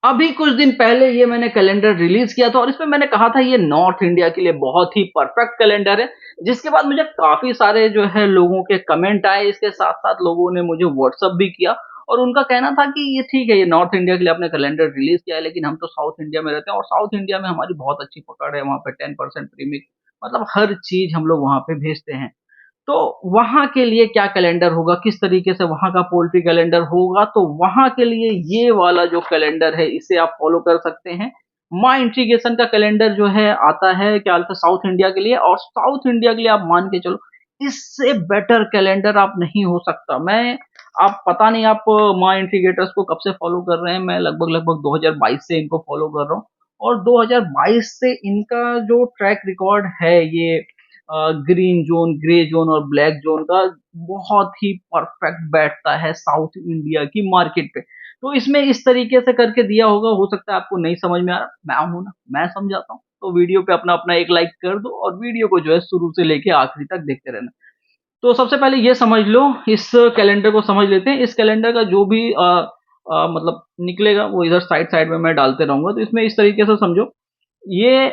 अभी कुछ दिन पहले ये मैंने कैलेंडर रिलीज़ किया था और इसमें मैंने कहा था ये नॉर्थ इंडिया के लिए बहुत ही परफेक्ट कैलेंडर है, जिसके बाद मुझे काफ़ी सारे जो है लोगों के कमेंट आए, इसके साथ-साथ लोगों ने मुझे व्हाट्सएप भी किया और उनका कहना था कि ये ठीक है, ये नॉर्थ इंडिया के लिए आपने कैलेंडर रिलीज़ किया है, लेकिन हम तो साउथ इंडिया में रहते हैं और साउथ इंडिया में हमारी बहुत अच्छी पकड़ है, वहाँ पे 10% प्रीमियम मतलब हर चीज़ हम लोग वहाँ पे भेजते हैं। तो वहाँ के लिए क्या कैलेंडर होगा, किस तरीके से वहाँ का पोल्ट्री कैलेंडर होगा, तो वहाँ के लिए ये वाला जो कैलेंडर है, इसे आप फ़ॉलो कर सकते हैं। माय इंट्रीगेशन का कैलेंडर जो है आता है क्या बोलते हैं साउथ इंडिया के लिए और साउथ इंडिया के लिए आप मान के चलो, इससे बेटर कैलेंडर आप नहीं हो सकता। आप पता नहीं आप माय इंट्रीगेटर्स को कब से फ़ॉलो कर रहे हैं, मैं लगभग-लगभग 2022 से इनको फ़ॉलो कर रहा हूँ और 2022 से इनका जो ट्रैक रिकॉर्ड है ये ग्रीन ज़ोन, ग्रे ज़ोन और ब्लैक ज़ोन का बहुत ही परफेक्ट बैठता है साउथ इंडिया की मार्केट पे। तो इसमें इस तरीके से करके दिया होगा, हो सकता है आपको नहीं समझ में आ रहा, मैं हूँ ना, मैं समझाता हूँ। तो वीडियो पे अपना-अपना एक लाइक कर दो और वीडियो को जो है शुरू से लेके आखिरी तक देखते रहना। तो सबसे पहले ये समझ लो, इस कैलेंडर को समझ लेते हैं। इस कैलेंडर का जो भी मतलब निकलेगा वो इधर साइड-साइड में मैं डालते रहूँगा। तो इसमें इस तरीके से समझो ये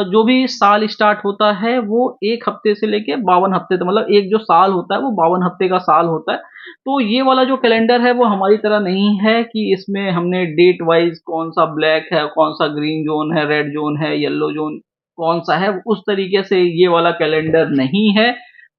जो भी साल स्टार्ट होता है वो 1 हफ्ते से लेके 52 हफ्ते तक मतलब एक जो साल होता है वो 52 हफ्ते का साल होता है। तो ये वाला जो कैलेंडर है वो हमारी तरह नहीं है कि इसमें हमने डेट वाइज़ कौन-सा ब्लैक है, कौन-सा ग्रीन ज़ोन है, रेड ज़ोन है, येलो ज़ोन कौन-सा है, उस तरीके से ये वाला कैलेंडर नहीं है।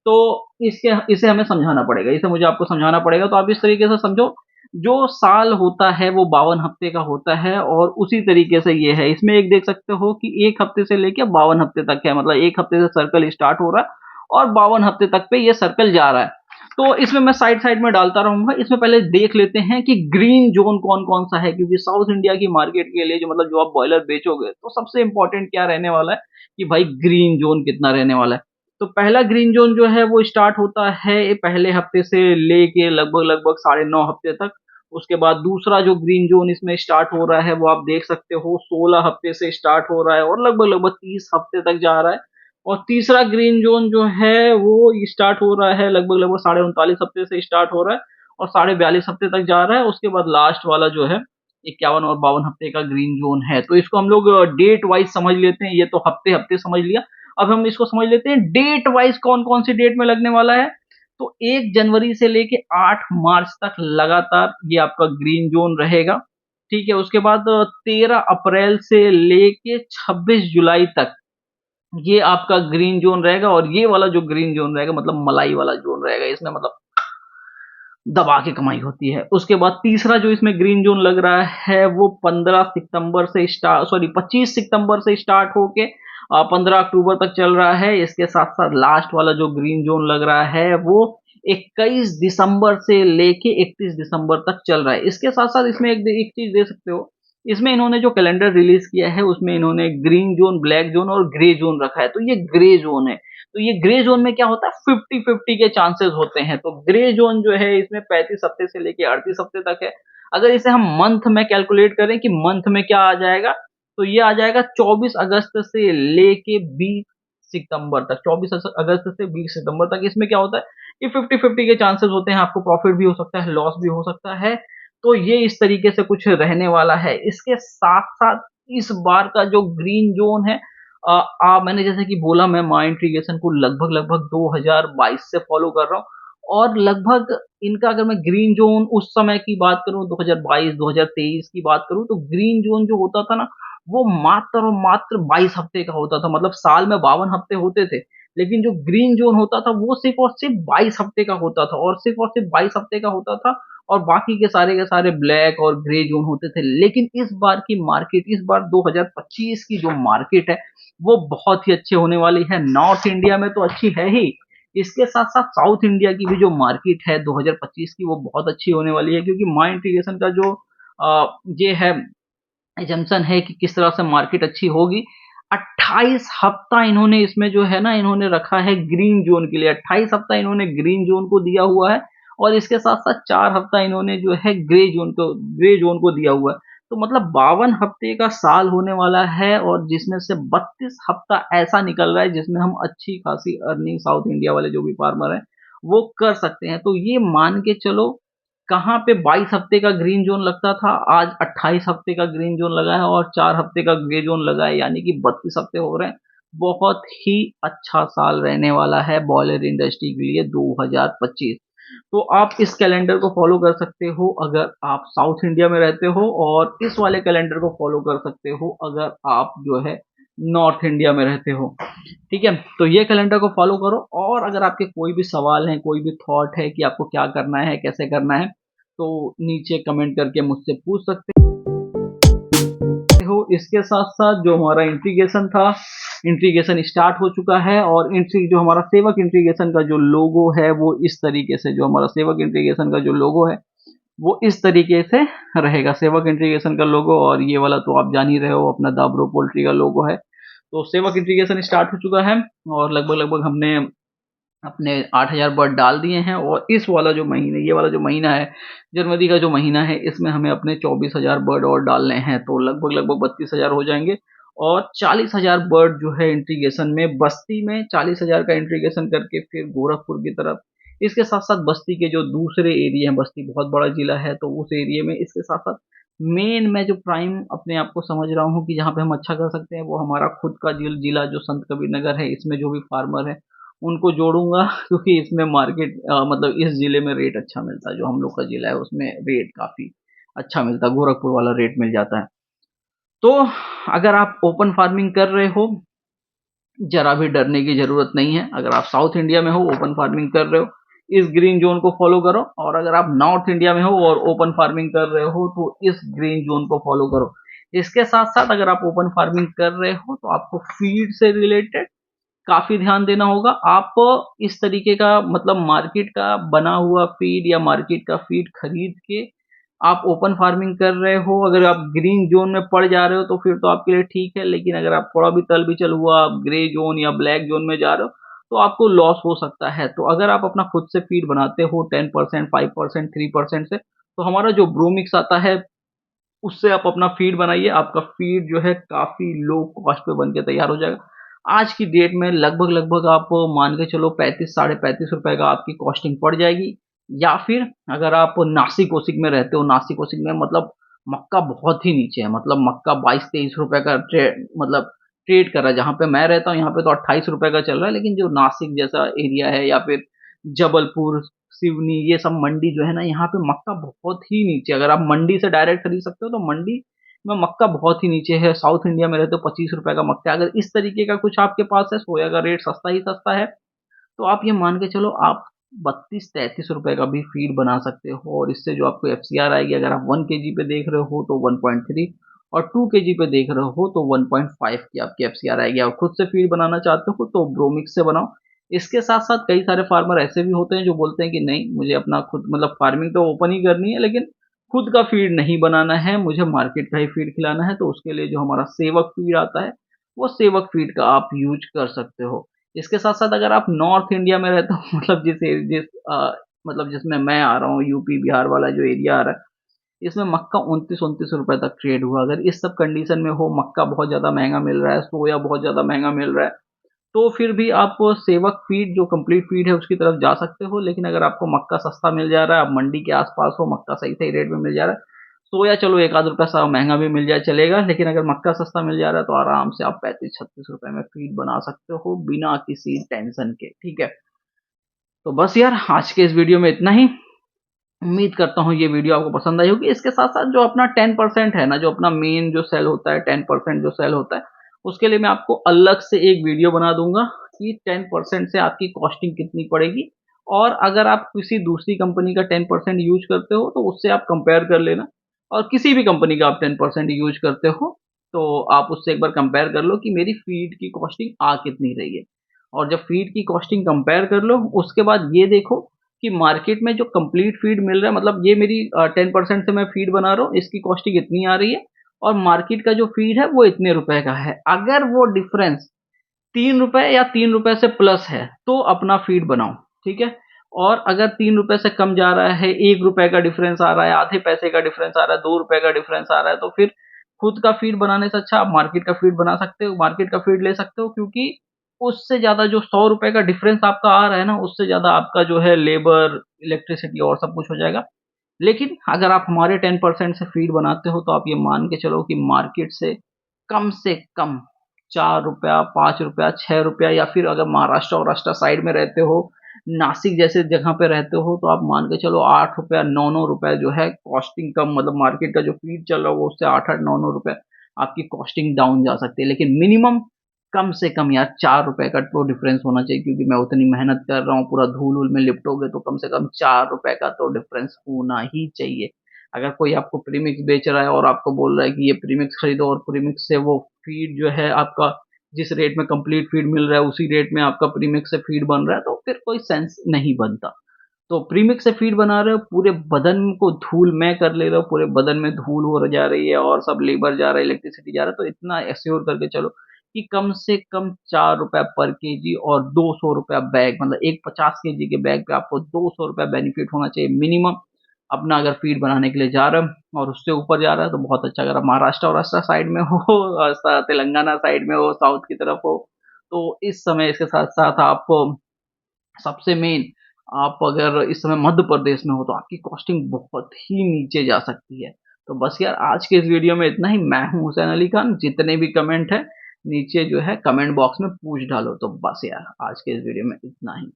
तो इसके इसे हमें समझाना पड़ेगा, इसे मुझे आपको समझाना पड़ेगा। तो आप इस तरीके से समझो जो साल होता है वो 52 हफ्ते का होता है और उसी तरीके से ये है। इसमें एक देख सकते हो कि 1 हफ्ते से लेके 52 हफ्ते तक है मतलब 1 हफ्ते से सर्कल स्टार्ट हो रहा है और 52 हफ्ते तक पे ये सर्कल जा रहा है। तो इसमें मैं साइड-साइड में डालता रहूँगा। इसमें पहले देख लेते हैं कि ग्रीन ज़ोन कौन-कौन सा है क्योंकि साउथ इंडिया की मार्केट के लिए जो मतलब जो आप बॉयलर बेचोगे तो सबसे इम्पोर्टेंट क्या रहने वाला है कि भाई ग्रीन ज़ोन कितना रहने वाला है। तो पहला ग्रीन ज़ोन जो है वो स्टार्ट होता है पहले हफ्ते से लेके लगभग-लगभग साढ़े 9 हफ्ते तक। उसके बाद दूसरा जो ग्रीन ज़ोन इसमें स्टार्ट हो रहा है वो आप देख सकते हो 16 हफ्ते से स्टार्ट हो रहा है और लगभग-लगभग 30 हफ्ते तक जा रहा है। और तीसरा ग्रीन ज़ोन जो है वो स्टार्ट हो रहा है लगभग-लगभग साढ़े 39 हफ्ते से स्टार्ट हो रहा है और साढ़े 42 हफ्ते तक जा रहा है। उसके बाद लास्ट वाला जो है 51 और 52 हफ्ते का ग्रीन ज़ोन है। तो इसको हम लोग डेट वाइज़ समझ लेते हैं, ये तो हफ्ते-हफ्ते समझ लिया। अब हम इसको समझ लेते हैं डेट वाइज़ कौन-कौन सी डेट में लगने वाला है। तो 1 जनवरी से लेके 8 मार्च तक लगातार ये आपका ग्रीन ज़ोन रहेगा, ठीक है? उसके बाद 13 अप्रैल से लेके 26 जुलाई तक ये आपका ग्रीन ज़ोन रहेगा और ये वाला जो ग्रीन ज़ोन रहेगा मतलब मलाई वाला ज़ोन रहेगा, इसमें मतलब दबा के कमाई होती है। उसके बाद तीसरा जो इसमें ग्रीन ज़ोन लग रहा है वो 15 सितंबर से 25 सितंबर से स्टार्ट होके 15 अक्टूबर तक चल रहा है। इसके साथ-साथ लास्ट वाला जो ग्रीन ज़ोन लग रहा है वो 21 दिसंबर से लेके 31 दिसंबर तक चल रहा है। इसके साथ-साथ इसमें एक चीज़ दे सकते हो, इसमें इन्होंने जो कैलेंडर रिलीज़ किया है उसमें इन्होंने ग्रीन ज़ोन, ब्लैक ज़ोन और ग्रे ज़ोन रखा है। तो ये ग्रे ज़ोन है। तो ये ग्रे ज़ोन में क्या होता है 50-50 के चांसेस होते हैं। तो ग्रे ज़ोन जो है इसमें 35 हफ्ते से लेके 38 हफ्ते तक है। अगर इसे हम मंथ में कैलकुलेट करें कि मंथ में क्या आ जाएगा, तो ये आ जाएगा 24 अगस्त से लेके 20 सितंबर तक। 24 अगस्त से 20 सितंबर तक इसमें क्या होता है कि 50-50 के चांसेस होते हैं, आपको प्रॉफ़िट भी हो सकता है, लॉस भी हो सकता है। तो ये इस तरीके से कुछ रहने वाला है। इसके साथ-साथ इस बार का जो ग्रीन ज़ोन है मैंने जैसे कि बोला मैं माइंड क्रिएशन को लगभग-लगभग 2022 से फ़ॉलो कर रहा हूँ और लगभग इनका अगर मैं ग्रीन ज़ोन उस समय की बात करूँ 2022, 2023 की बात करूँ तो ग्रीन ज़ोन जो होता था ना, वो मात्र और मात्र 22 हफ़्ते का होता था। मतलब साल में 52 हफ़्ते होते थे, लेकिन जो ग्रीन ज़ोन होता था वो सिर्फ़ और सिर्फ़ 22 हफ़्ते का होता था और सिर्फ़ और सिर्फ़ 22 हफ़्ते का होता था और बाकी के सारे ब्लैक और ग्रे ज़ोन होते थे। लेकिन इस बार की मार्केट इस बार 2025 की जो मार्केट है वो बहुत ही अच्छी होने वाली है। नॉर्थ इंडिया में तो अच्छी है ही, इसके साथ-साथ साउथ इंडिया की भी जो मार्केट है 2025 की वो बहुत अच्छी होने वाली है क्योंकि माय इंटीग्रेशन का जो ये है असम्पशन है कि किस तरह से मार्केट अच्छी होगी। 28 हफ्ता इन्होंने इसमें जो है ना इन्होंने रखा है ग्रीन ज़ोन के लिए, 28 हफ्ता इन्होंने ग्रीन ज़ोन को दिया हुआ है और इसके साथ-साथ 4 हफ्ता इन्होंने जो है ग्रे ज़ोन को दिया हुआ है। तो मतलब 52 हफ्ते का साल होने वाला है और जिसमें से 32 हफ्ता ऐसा निकल रहा है जिसमें हम अच्छी खासी अर्निंग साउथ इंडिया वाले जो भी फार्मर हैं, वो कर सकते हैं। तो ये मान के चलो कहाँ पे 22 हफ्ते का ग्रीन ज़ोन लगता था, आज 28 हफ्ते का ग्रीन ज़ोन लगा है और 4 हफ्ते का ग्रे ज़ोन लगा है, यानी कि 32 हफ्ते हो रहे हैं। बहुत ही अच्छा साल रहने वाला है बॉयलर इंडस्ट्री के लिए 2025। तो आप इस कैलेंडर को फ़ॉलो कर सकते हो अगर आप साउथ इंडिया में रहते हो, और इस वाले कैलेंडर को फ़ॉलो कर सकते हो अगर आप जो है नॉर्थ इंडिया में रहते हो। ठीक है? तो ये कैलेंडर को फ़ॉलो करो, और अगर आपके कोई भी सवाल हैं, कोई भी थॉट है कि आपको क्या करना है, कैसे करना है, तो नीचे कमेंट करके मुझसे पूछ सकते हो। इसके साथ-साथ जो हमारा इंटीग्रेशन था, इंटीग्रेशन स्टार्ट हो चुका है, और जो हमारा सेवक इंटीग्रेशन का जो लोगो है, वो इस तरीके से, जो हमारा सेवक इंटीग्रेशन का जो लोगो है, वो इस तरीके से रहेगा। सेवक इंटीग्रेशन का लोगो, और ये वाला तो आप जान ही रहे हो, अपना दाबरो पोल्ट्री का लोगो है। तो सेवक इंटीग्रेशन स्टार्ट हो चुका है, और लगभग-लगभग हमने अपने 8,000 बर्ड डाल दिए हैं, और इस वाला जो महीने ये वाला जो महीना है, जनवरी का जो महीना है, इसमें हमें अपने 24,000 बर्ड और डालने हैं, तो लगभग-लगभग 32,000 हो जाएँगे। और 40,000 बर्ड जो है इंटीग्रेशन में, बस्ती में 40,000 का इंटीग्रेशन करके फिर गोरखपुर की तरफ। इसके साथ-साथ बस्ती के जो दूसरे एरिया हैं, बस्ती बहुत बड़ा जिला है, तो उस एरिया में इसके साथ-साथ मेन मैं जो प्राइम अपने आप को समझ रहा हूँ कि जहाँ पे हम अच्छा कर सकते हैं, वो हमारा खुद का जिला जो संत कबीर नगर है, इसमें जो भी फार्मर हैं, उनको जोड़ूँगा क्योंकि इसमें मार्केट मतलब इस ज़िले में रेट अच्छा मिलता है, जो हम लोग का ज़िला है उसमें रेट काफ़ी अच्छा मिलता है, गोरखपुर वाला रेट मिल जाता है। तो अगर आप ओपन फार्मिंग कर रहे हो, ज़रा भी डरने की ज़रूरत नहीं है। अगर आप साउथ इंडिया में हो, ओपन फार्मिंग कर रहे हो, इस ग्रीन ज़ोन को फ़ॉलो करो, और अगर आप नॉर्थ इंडिया में हो और ओपन फार्मिंग कर रहे हो, तो इस ग्रीन ज़ोन को फ़ॉलो करो। इसके साथ-साथ अगर आप ओपन फार्मिंग कर रहे हो, तो आपको फीड से रिलेटेड काफ़ी ध्यान देना होगा। आप इस तरीके का मतलब मार्केट का बना हुआ फीड या मार्केट का फीड खरीद के आप ओपन फार्मिंग कर रहे हो, अगर आप ग्रीन ज़ोन में पड़ जा रहे हो तो फिर तो आपके लिए ठीक है, लेकिन अगर आप थोड़ा भी तल-बिचल हुआ आप ग्रे ज़ोन या ब्लैक ज़ोन में जा रहे हो, तो आपको लॉस हो सकता है। तो अगर आप अपना खुद से फीड बनाते हो 10%, 5%, 3% से, तो हमारा जो ब्रूमिक्स आता है, उससे आप अपना फीड बनाइए, आपका फीड जो है काफ़ी लो कॉस्ट पे बन के तैयार हो जाएगा। आज की डेट में लगभग-लगभग आप मान के चलो 35 साढ़े ₹35 का आपकी कॉस्टिंग पड़ जाएगी। या फिर अगर आप नासिक-ओसिक में रहते हो, नासिक-ओसिक में मतलब मक्का बहुत ही नीचे है, मतलब मक्का ₹22-23 का मतलब ट्रेड कर रहा है। जहाँ पे मैं रहता हूँ, यहाँ पे तो ₹28 का चल रहा है, लेकिन जो नासिक जैसा एरिया है, या फिर जबलपुर, सिवनी, ये सब मंडी जो है ना, यहाँ पे मक्का बहुत ही नीचे, अगर आप मंडी से डायरेक्ट खरीद सकते हो तो मंडी में मक्का बहुत ही नीचे है। साउथ इंडिया में रहते हो ₹25 का मक्का है। अगर इस तरीके का कुछ आपके पास है, सोया का रेट सस्ता ही सस्ता है, तो आप ये मान के चलो आप 32-33 का भी फीड बना सकते हो, और इससे जो आपको एफसीआर आएगी, अगर आप 1 केजी पे देख रहे हो तो 1.3, और 2 केजी पे देख रहे हो तो 1.5 की आपकी एफसीआर आएगी। और खुद से फीड बनाना चाहते हो तो ब्रोमिक्स से बनाओ। इसके साथ-साथ कई सारे फार्मर ऐसे भी होते हैं जो बोलते हैं कि नहीं, मुझे अपना खुद मतलब फार्मिंग तो ओपन ही करनी है, लेकिन खुद का फीड नहीं बनाना है, मुझे मार्केट का ही फीड खिलाना है, तो उसके लिए जो हमारा सेवक फीड आता है, वो सेवक फीड का आप यूज़ कर सकते हो। इसके साथ-साथ अगर आप नॉर्थ इंडिया में रहते हो मतलब मतलब जिसमें मैं आ रहा हूँ, यूपी, बिहार वाला जो एरिया आ रहा है, इसमें मक्का 29-29 रुपए तक ट्रेड हुआ। अगर इस सब कंडीशन में हो, मक्का बहुत ज़्यादा महँगा मिल रहा है, सोया बहुत ज़्यादा महँगा मिल रहा है, तो फिर भी आप सेवक फीड जो कंप्लीट फीड है उसकी तरफ जा सकते हो। लेकिन अगर आपको मक्का सस्ता मिल जा रहा है, आप मंडी के आस-पास हो, मक्का सही-सही रेट में मिल जा रहा है, सोया चलो 1 आध रुपया सा महँगा भी मिल जाए चलेगा, लेकिन अगर मक्का सस्ता मिल जा रहा है तो आराम से आप 35-36 रुपए में फीड बना सकते हो, बिना किसी टेंशन के, ठीक है? तो बस यार, आज के इस वीडियो में इतना ही। उम्मीद करता हूँ ये वीडियो आपको पसंद आई होगी। इसके साथ-साथ जो अपना 10% है ना, जो अपना मेन जो सेल होता है, 10% जो सेल होता है, उसके लिए मैं आपको अलग से एक वीडियो बना दूँगा कि 10% से आपकी कॉस्टिंग कितनी पड़ेगी, और अगर आप किसी दूसरी कंपनी का 10% यूज़ करते हो, तो उससे आप कंपेयर कर लेना, और किसी भी कंपनी का आप 10% यूज़ करते हो, तो आप उससे एक बार कंपेयर कर लो कि मेरी फीड की कॉस्टिंग आ कितनी रही है। और जब फीड की कॉस्टिंग कंपेयर कर लो, उसके बाद ये देखो कि मार्केट में जो कंप्लीट फीड मिल रहा है, मतलब ये मेरी 10% से मैं फीड बना रहा हूँ, इसकी कॉस्टिंग इतनी आ रही है, और मार्केट का जो फीड है वो इतने रुपए का है। अगर वो डिफरेंस ₹3 या ₹3 से प्लस है, तो अपना फीड बनाओ, ठीक है? और अगर ₹3 से कम जा रहा है, ₹1 का डिफरेंस आ रहा है, आधे पैसे का डिफरेंस आ रहा है, ₹2 का डिफरेंस आ रहा है, तो फिर खुद का फीड बनाने से अच्छा आप मार्केट का फीड बना सकते हो, मार्केट का फीड ले सकते हो, क्योंकि उससे ज़्यादा जो ₹100 का डिफरेंस आपका आ रहा है ना, उससे ज़्यादा आपका जो है लेबर, इलेक्ट्रिसिटी और सब कुछ हो जाएगा। लेकिन अगर आप हमारे 10% से फीड बनाते हो तो आप ये मान के चलो कि मार्केट से कम 4 रुपया, 5 रुपया, 6 रुपया, या फिर अगर महाराष्ट्र औराष्ट्र साइड में रहते हो, नासिक जैसे जगह पे रहते हो, तो आप मान के चलो 8 रुपया, 9-9 रुपया जो है कॉस्टिंग कम, मतलब मार्केट का जो फीड चल रहा है वो उससे 8-8, 9-9 रुपए आपकी कॉस्टिंग डाउन जा सकती है। लेकिन मिनिमम कम से कम यार 4 रुपए का तो डिफरेंस होना चाहिए, क्योंकि मैं उतनी मेहनत कर रहा हूँ, पूरा धूल-वूल में लिपटोगे तो कम से कम 4 रुपए का तो डिफरेंस होना ही चाहिए। अगर कोई आपको प्रीमिक्स बेच रहा है और आपको बोल रहा है कि ये प्रीमिक्स खरीदो, और प्रीमिक्स से वो फीड जो है आपका जिस रेट में कंप्लीट फीड मिल रहा है उसी रेट में आपका प्रीमिक्स से फीड बन रहा है, तो फिर कोई सेंस नहीं बनता। तो प्रीमिक्स से फीड बना रहे हो, पूरे बदन को धूलमय कर ले रहे हो, पूरे बदन में धूल हो जा रही है और सब लेबर जा रहा है, इलेक्ट्रिसिटी जा रहा है, तो इतना एश्योर करके चलो कि कम से कम 4 रुपए पर केजी और 200 रुपया बैग, मतलब एक 50 केजी के बैग पे आपको 200 रुपया बेनिफिट होना चाहिए मिनिमम। अपना अगर फीड बनाने के लिए जा रहे हो और उससे ऊपर जा रहा है तो बहुत अच्छा। अगर आप महाराष्ट्र और साइड में हो और तेलंगाना साइड में हो, साउथ की तरफ हो, तो इस समय इसके साथ साथ आप सबसे मेन, आप अगर इस समय मध्य प्रदेश में हो तो आपकी कॉस्टिंग बहुत ही नीचे जा सकती है। तो बस यार आज के इस वीडियो में इतना ही। मैं हूँ हुसैन अली खान। जितने भी कमेंट है नीचे जो है कमेंट बॉक्स में पूछ डालो। तो बस यार आज के इस वीडियो में इतना ही।